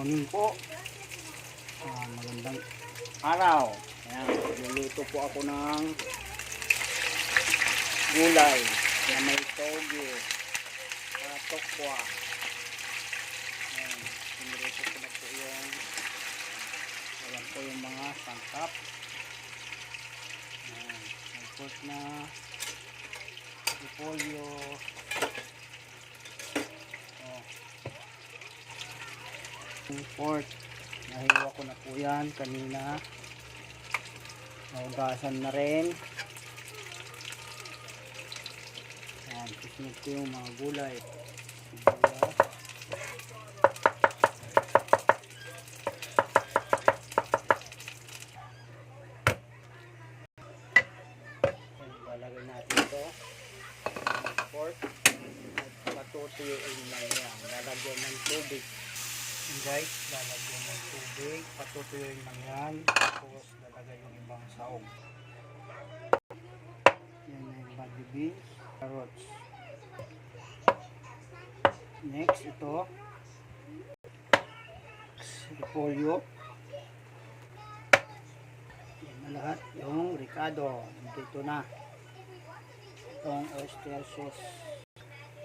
morning po. Magandang araw. Ayan, niluluto po ako ng gulay na may toge at tokwa. Ayan, niluluto ko na po yung mga sangkap. Ayan, nagport na repolyo. Pork, nahiwa ko na po yan kanina, naugasan na rin. Ayan, susunod ko yung mga gulay, sibuyas, lalagay natin ito pork at patutuyuin lang yan, lalagyan ng tubig. Guys, lalagyan ng tubig, patutuyuin lang yan, tapos lalagay yung ibang saog. Yan na yung baby beans, carrots. Next, ito repolyo. Yan na lahat yung ricado. Ito na itong oyster sauce.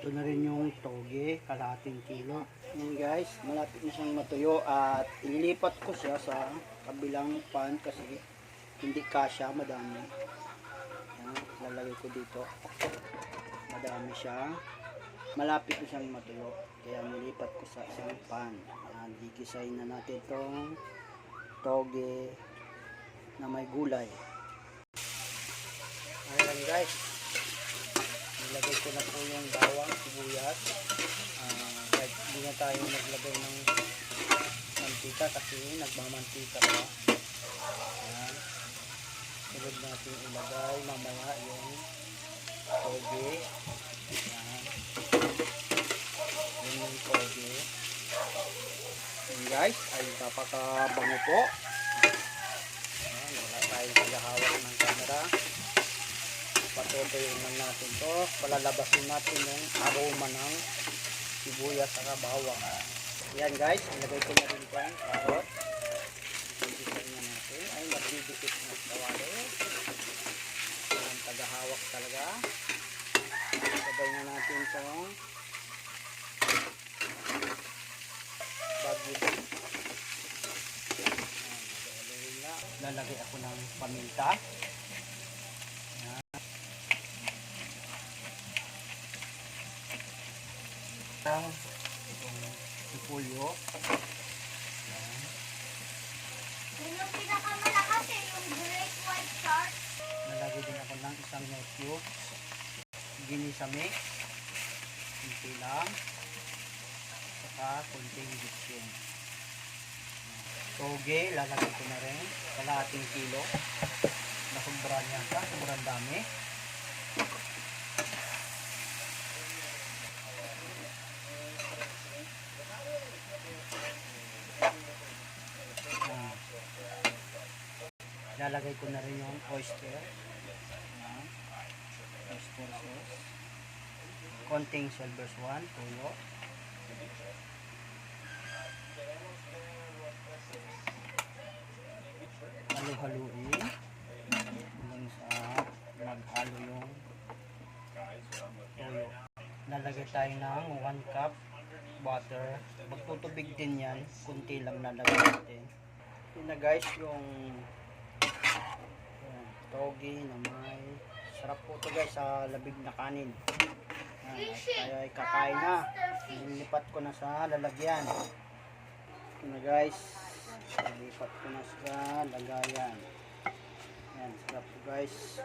Ito na rin yung toge, kalahating kilo. Yan guys, malapit na siyang matuyo at ililipat ko siya sa kabilang pan kasi hindi kasya, madami. Yan, lalagay ko dito. Madami siya. Malapit na siyang matuyo. Kaya nilipat ko sa isang pan. Yan, gigisahin na natin itong toge na may gulay. Ayan guys. Nilagay ko na po yung bawang, sibuyas. Kahit hindi na tayo naglagay ng mantika kasi nagmamantika pa. Ayan. Sunod natin ilagay mamaya yung toge. Ayan. Yan yung toge. Ayan guys, ay napakabango po. Ayan, wala tayong paghahawak ng camera. Patutuyin lang natin to, palalabasin natin yung aroma ng sibuyas at bawang. Yan guys, ilagay ko na rin itong carrot. Ibisan na natin, ay nagdidikit na kawali. Yan, tagahawak talaga. Sabay na natin itong bagyo. Lalagay ako ng paminta. Itong repolyo. Yung pinakamalakas yung great white shark. Nalagay din ako ng isang no cube. Ginisame. Kunti lang. Saka kunting bitsin. Toge, lalagay ko na rin. Kalahating kilo. Nasubran yan ka. Sobrang dami. Lalagay ko na rin yung oyster. Oyster sauce. Konting silver swan, tuyo. Halo-haluin. Hanggang sa maghalo yung tuyo. Lalagay tayo ng 1 cup butter. Magtutubig din yan. Kunti lang lalagay natin. Yun na guys yung toge na may sarap po ito guys sa labig na kanin. Tayo ay kakain na. Nilipat ko na sa lalagyan. Ito na guys, nilipat ko na sa lagayan. Yan, sarap po guys.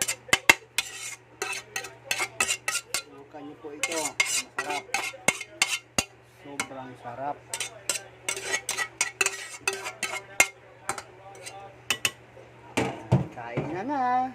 Subukan nyo po ito, masarap, sobrang sarap. Kain na na.